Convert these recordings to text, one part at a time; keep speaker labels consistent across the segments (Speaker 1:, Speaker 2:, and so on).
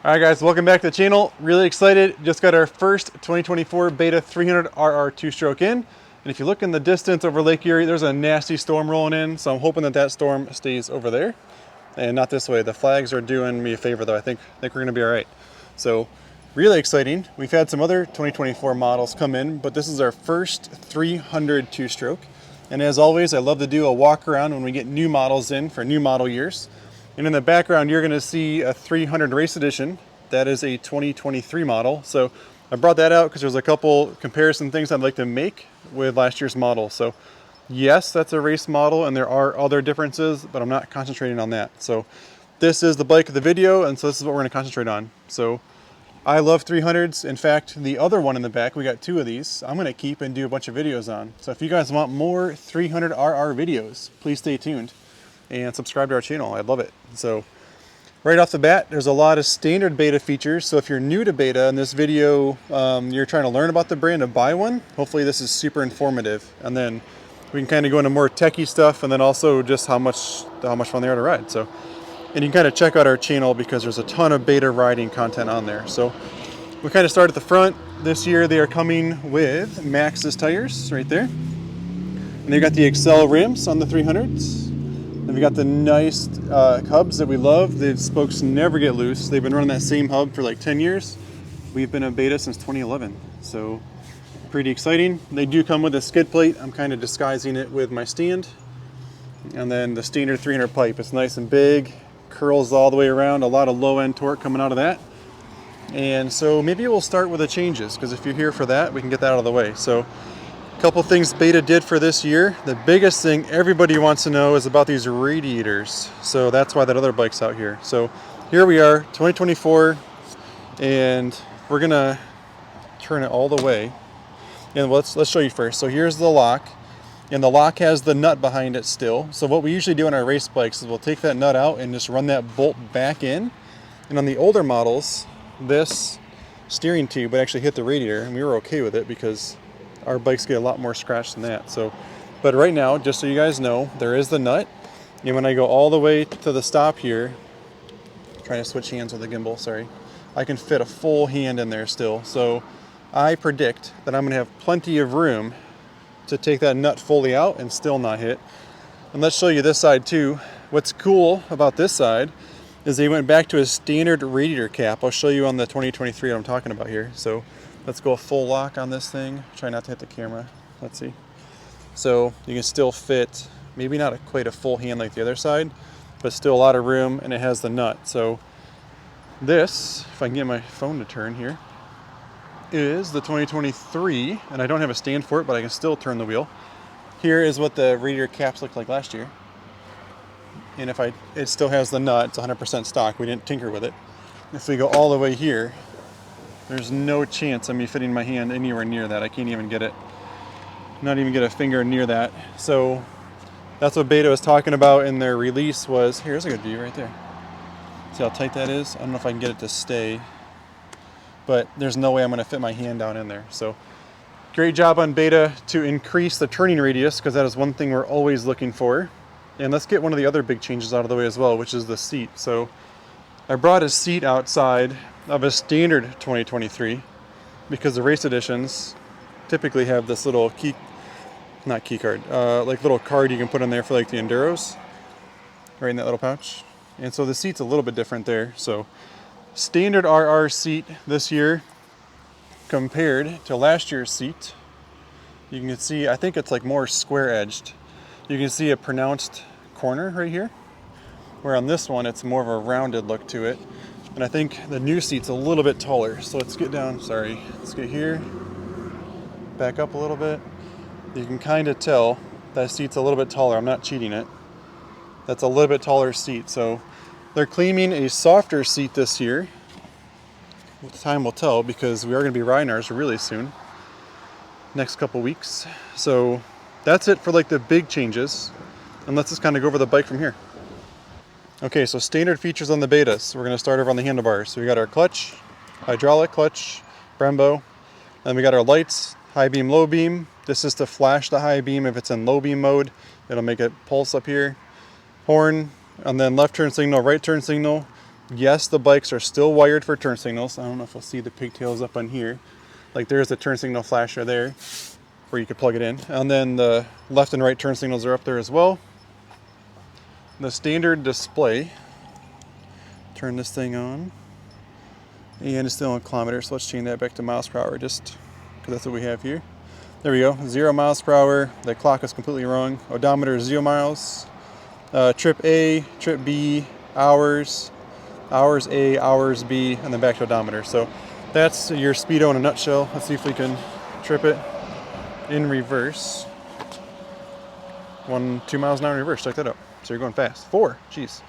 Speaker 1: Alright guys, welcome back to the channel. Really excited. Just got our first 2024 Beta 300RR two-stroke in. And if you look in the distance over Lake Erie, there's a nasty storm rolling in. So I'm hoping that storm stays over there and not this way. The flags are doing me a favor though. I think we're going to be alright. So really exciting. We've had some other 2024 models come in, but this is our first 300 two-stroke. And as always, I love to do a walk around when we get new models in for new model years. And in the background, you're going to see a 300 Race Edition. That is a 2023 model. So I brought that out because there's a couple comparison things I'd like to make with last year's model. So yes, that's a race model and there are other differences, but I'm not concentrating on that. So this is the bike of the video, and so this is what we're going to concentrate on. So I love 300s. In fact, the other one in the back, we got two of these, I'm going to keep and do a bunch of videos on. So if you guys want more 300RR videos, please stay tuned and subscribe to our channel. I'd love it. So right off the bat, there's a lot of standard beta features. So if you're new to beta in this video, you're trying to learn about the brand to buy one, hopefully this is super informative. And then we can kind of go into more techie stuff, and then also just how much fun they are to ride. So, and you can kind of check out our channel because there's a ton of beta riding content on there. So we kind of start at the front. This year they are coming with Maxxis tires right there. And they've got the Excel rims on the 300s. And we got the nice hubs that we love. The spokes never get loose. They've been running that same hub for like 10 years. We've been in beta since 2011. So pretty exciting. They do come with a skid plate. I'm kind of disguising it with my stand. And then the standard 300 pipe. It's nice and big, curls all the way around, a lot of low end torque coming out of that. And so maybe we'll start with the changes, because if you're here for that, we can get that out of the way. So couple things beta did for this year. The biggest thing everybody wants to know is about these radiators. So that's why that other bike's out here. So here we are, 2024, and we're gonna turn it all the way. And let's show you first. So here's the lock, and the lock has the nut behind it still. So what we usually do on our race bikes is we'll take that nut out and just run that bolt back in. And on the older models, this steering tube would actually hit the radiator, and we were okay with it because our bikes get a lot more scratch than that. So, but right now, just so you guys know, there is the nut. And when I go all the way to the stop here, trying to switch hands with the gimbal, sorry, I can fit a full hand in there still. So I predict that I'm gonna have plenty of room to take that nut fully out and still not hit. And let's show you this side too. What's cool about this side is they went back to a standard radiator cap. I'll show you on the 2023 what I'm talking about here. So let's go a full lock on this thing. Try not to hit the camera. Let's see. So you can still fit, maybe not quite a full hand like the other side, but still a lot of room, and it has the nut. So this, if I can get my phone to turn here, is the 2023, and I don't have a stand for it, but I can still turn the wheel. Here is what the radiator caps looked like last year. And it still has the nut, it's 100% stock. We didn't tinker with it. If we go all the way here, there's no chance of me fitting my hand anywhere near that. I can't even get it, not even get a finger near that. So that's what beta was talking about in their release was, here's a good view right there. See how tight that is? I don't know if I can get it to stay, but there's no way I'm gonna fit my hand down in there. So great job on beta to increase the turning radius, because that is one thing we're always looking for. And let's get one of the other big changes out of the way as well, which is the seat. So I brought a seat outside of a standard 2023 because the race editions typically have this little like little card you can put in there for like the enduros, right in that little pouch. And so the seat's a little bit different there. So standard RR seat this year compared to last year's seat, you can see, I think it's like more square edged. You can see a pronounced corner right here, where on this one it's more of a rounded look to it. And I think the new seat's a little bit taller. So let's get down, let's get here, back up a little bit. You can kind of tell that seat's a little bit taller. I'm not cheating it. That's a little bit taller seat. So they're claiming a softer seat this year. Time will tell, because we are going to be riding ours really soon, next couple weeks. So that's it for like the big changes. And let's just kind of go over the bike from here. Okay, so standard features on the betas. We're going to start over on the handlebars. So we got our clutch, hydraulic clutch, Brembo. Then we got our lights, high beam, low beam. This is to flash the high beam if it's in low beam mode. It'll make it pulse up here. Horn, and then left turn signal, right turn signal. Yes, the bikes are still wired for turn signals. I don't know if you'll see the pigtails up on here. Like there's a turn signal flasher there where you could plug it in. And then the left and right turn signals are up there as well. The standard display, turn this thing on, and it's still on kilometers, so let's change that back to miles per hour just because that's what we have here. There we go, 0 miles per hour. The clock is completely wrong. Odometer is 0 miles. Trip A, trip B, hours A, hours B, and then back to odometer. So that's your speedo in a nutshell. Let's see if we can trip it in reverse. 2 miles an hour in reverse, check that out. So you're going fast. 4, jeez.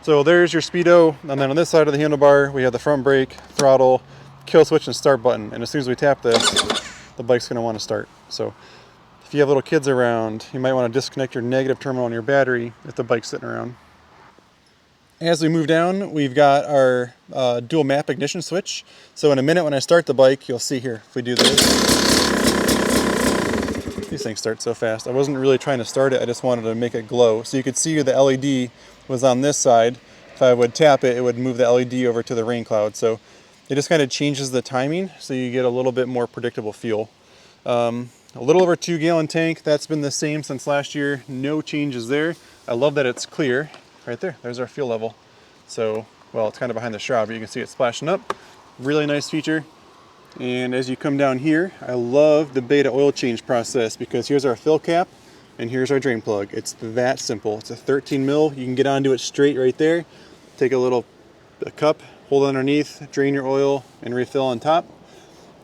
Speaker 1: So there's your speedo, and then on this side of the handlebar, we have the front brake, throttle, kill switch, and start button. And as soon as we tap this, the bike's gonna wanna start. So if you have little kids around, you might wanna disconnect your negative terminal on your battery if the bike's sitting around. As we move down, we've got our dual map ignition switch. So in a minute when I start the bike, you'll see here, if we do this, these things start so fast. I wasn't really trying to start it, I just wanted to make it glow. So you could see the LED was on this side. If I would tap it, it would move the LED over to the rain cloud. So it just kind of changes the timing so you get a little bit more predictable fuel. A little over 2 gallon tank, that's been the same since last year. No changes there. I love that it's clear. Right there, there's our fuel level. So, well, it's kind of behind the shroud, but you can see it splashing up. Really nice feature. And as you come down here, I love the beta oil change process because here's our fill cap and here's our drain plug. It's that simple. It's a 13 mil. You can get onto it straight right there. Take a cup, hold it underneath, drain your oil and refill on top.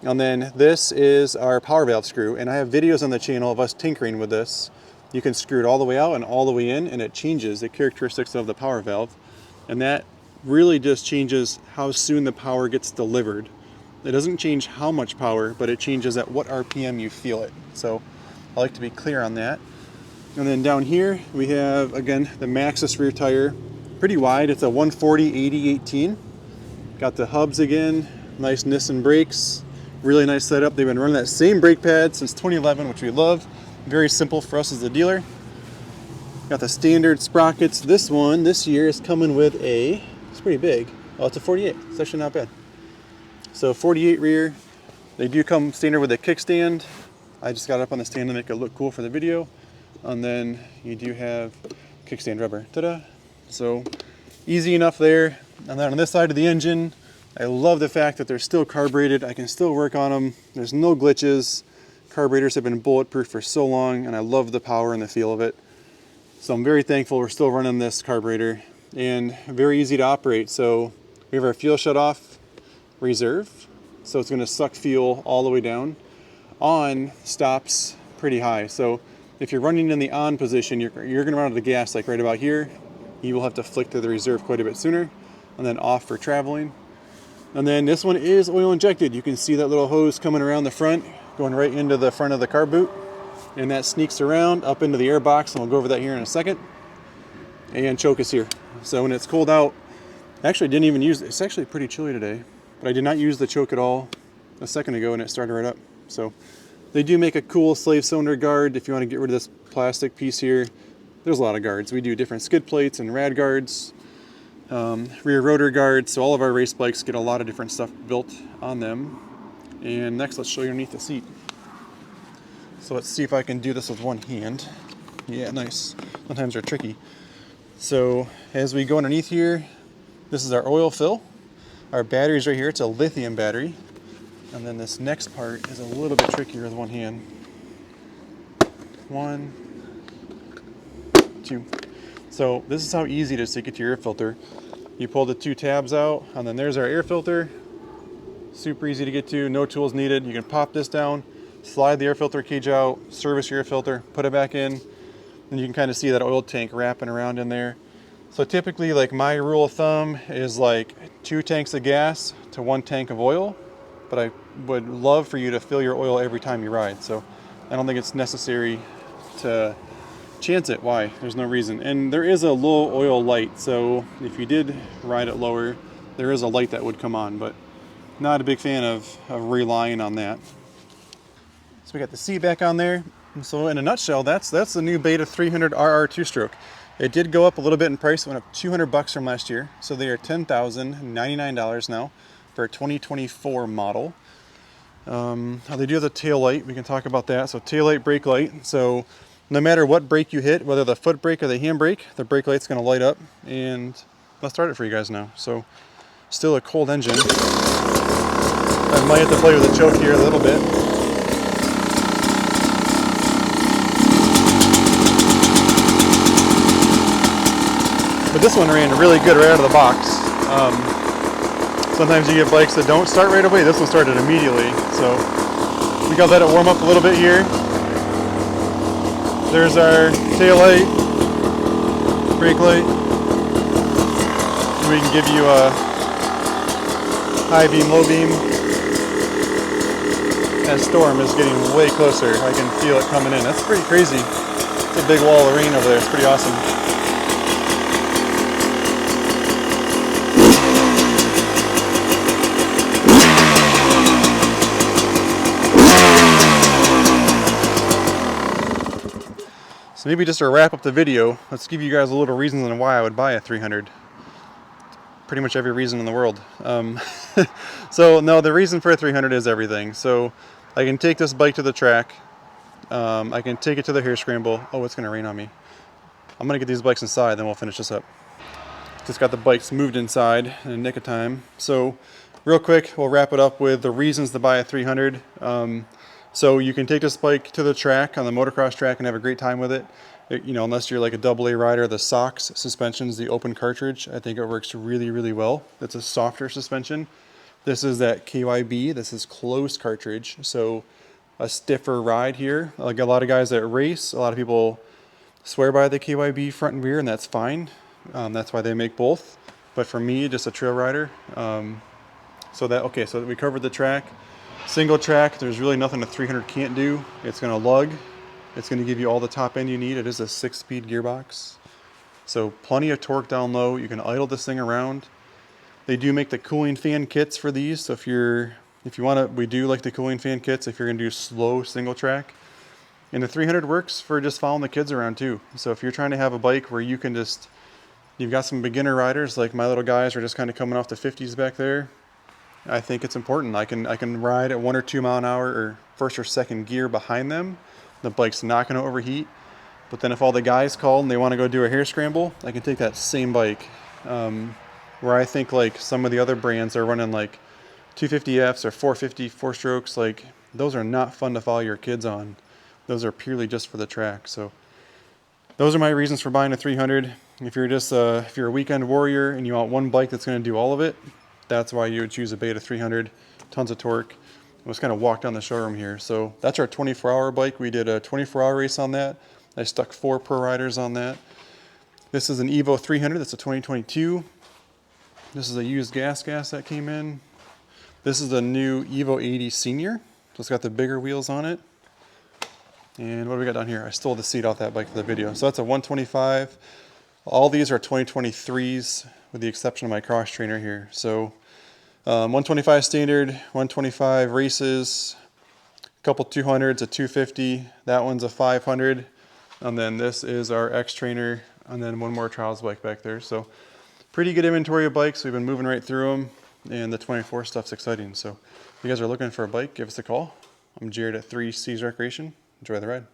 Speaker 1: And then this is our power valve screw. And I have videos on the channel of us tinkering with this. You can screw it all the way out and all the way in, and it changes the characteristics of the power valve. And that really just changes how soon the power gets delivered. It doesn't change how much power, but it changes at what RPM you feel it. So I like to be clear on that. And then down here we have, again, the Maxxis rear tire. Pretty wide, it's a 140/80/18. Got the hubs again, nice Nissan brakes. Really nice setup. They've been running that same brake pad since 2011, which we love. Very simple for us as a dealer. Got the standard sprockets. This one, this year, is coming with it's pretty big. Oh, it's a 48. It's actually not bad. So 48 rear. They do come standard with a kickstand. I just got it up on the stand to make it look cool for the video. And then you do have kickstand rubber. Ta-da! So easy enough there. And then on this side of the engine, I love the fact that they're still carbureted. I can still work on them. There's no glitches. Carburetors have been bulletproof for so long, and I love the power and the feel of it. So I'm very thankful we're still running this carburetor, and very easy to operate. So we have our fuel shut off reserve, so it's going to suck fuel all the way down. On stops pretty high, so if you're running in the on position, you're going to run out of the gas like right about here. You will have to flick to the reserve quite a bit sooner, and then off for traveling. And then this one is oil injected. You can see that little hose coming around the front, going right into the front of the car boot, and that sneaks around up into the air box, and we'll go over that here in a second. And choke is here. So when it's cold out, I actually didn't even use it. It's actually pretty chilly today, but I did not use the choke at all a second ago, and it started right up. So they do make a cool slave cylinder guard if you want to get rid of this plastic piece here. There's a lot of guards. We do different skid plates and rad guards, rear rotor guards, so all of our race bikes get a lot of different stuff built on them. And next, let's show you underneath the seat. So let's see if I can do this with one hand. Yeah, nice. Sometimes they're tricky. So as we go underneath here, this is our oil fill. Our battery's right here. It's a lithium battery. And then this next part is a little bit trickier with one hand. 1, 2. So this is how easy it is to get your air filter. You pull the 2 tabs out, and then there's our air filter. Super easy to get to, no tools needed. You can pop this down, slide the air filter cage out, service your air filter, put it back in, and you can kind of see that oil tank wrapping around in there. So typically, like, my rule of thumb is like 2 tanks of gas to 1 tank of oil, but I would love for you to fill your oil every time you ride. So I don't think it's necessary to chance it. Why? There's no reason. And there is a low oil light, so if you did ride it lower, there is a light that would come on, but not a big fan of relying on that. So we got the seat back on there. So in a nutshell, that's the new Beta 300 RR 2-stroke. It did go up a little bit in price. It went up 200 bucks from last year. So they are $10,099 now for a 2024 model. They do have the tail light. We can talk about that. So tail light, brake light. So no matter what brake you hit, whether the foot brake or the hand brake, the brake light's going to light up. And let's start it for you guys now. So still a cold engine. I might have to play with the choke here a little bit. But this one ran really good right out of the box. Sometimes you get bikes that don't start right away. This one started immediately. So we gotta let it warm up a little bit here. There's our tail light, brake light. We can give you a high beam, low beam. That storm is getting way closer. I can feel it coming in. That's pretty crazy. It's a big wall of rain over there. It's pretty awesome. So maybe just to wrap up the video, let's give you guys a little reasons on why I would buy a 300. Pretty much every reason in the world. So no, the reason for a 300 is everything. So I can take this bike to the track. I can take it to the hair scramble. Oh, it's gonna rain on me. I'm gonna get these bikes inside, then we'll finish this up. Just got the bikes moved inside in a nick of time. So real quick, we'll wrap it up with the reasons to buy a 300. So you can take this bike to the track, on the motocross track, and have a great time with it. You know, unless you're like a AA rider, the SOX suspension's the open cartridge. I think it works really, really well. It's a softer suspension. This is that KYB. This is closed cartridge, so a stiffer ride here. Like a lot of guys that race, a lot of people swear by the KYB front and rear, and that's fine. That's why they make both. But for me, just a trail rider. So we covered the track. Single track, there's really nothing a 300 can't do. It's going to lug. It's going to give you all the top end you need. It is a 6-speed gearbox. So plenty of torque down low. You can idle this thing around. They do make the cooling fan kits for these. So if you want to, we do like the cooling fan kits if you're going to do slow single track. And the 300 works for just following the kids around too. So if you're trying to have a bike where you can you've got some beginner riders, like my little guys are just kind of coming off the 50s back there. I think it's important. I can ride at 1 or 2 mile an hour or first or second gear behind them. The bike's not going to overheat. But then if all the guys call and they want to go do a hair scramble, I can take that same bike. Where I think like some of the other brands are running like 250Fs or 450 4-strokes, like those are not fun to follow your kids on. Those are purely just for the track. So those are my reasons for buying a 300. If you're a weekend warrior and you want one bike that's going to do all of it, that's why you would choose a Beta 300. Tons of torque. Let's kind of walk down the showroom here. So that's our 24-hour bike. We did a 24-hour race on that. I stuck 4 pro riders on that. This is an Evo 300. That's a 2022. This is a used gas that came in. This is a new Evo 80 Senior. So it's got the bigger wheels on it. And what do we got down here? I stole the seat off that bike for the video. So that's a 125. All these are 2023s with the exception of my cross trainer here. So 125 standard, 125 races, a couple 200s, a 250. That one's a 500. And then this is our X trainer. And then one more trials bike back there. So pretty good inventory of bikes. We've been moving right through them. And the 24 stuff's exciting. So if you guys are looking for a bike, give us a call. I'm Jared at 3C's Recreation. Enjoy the ride.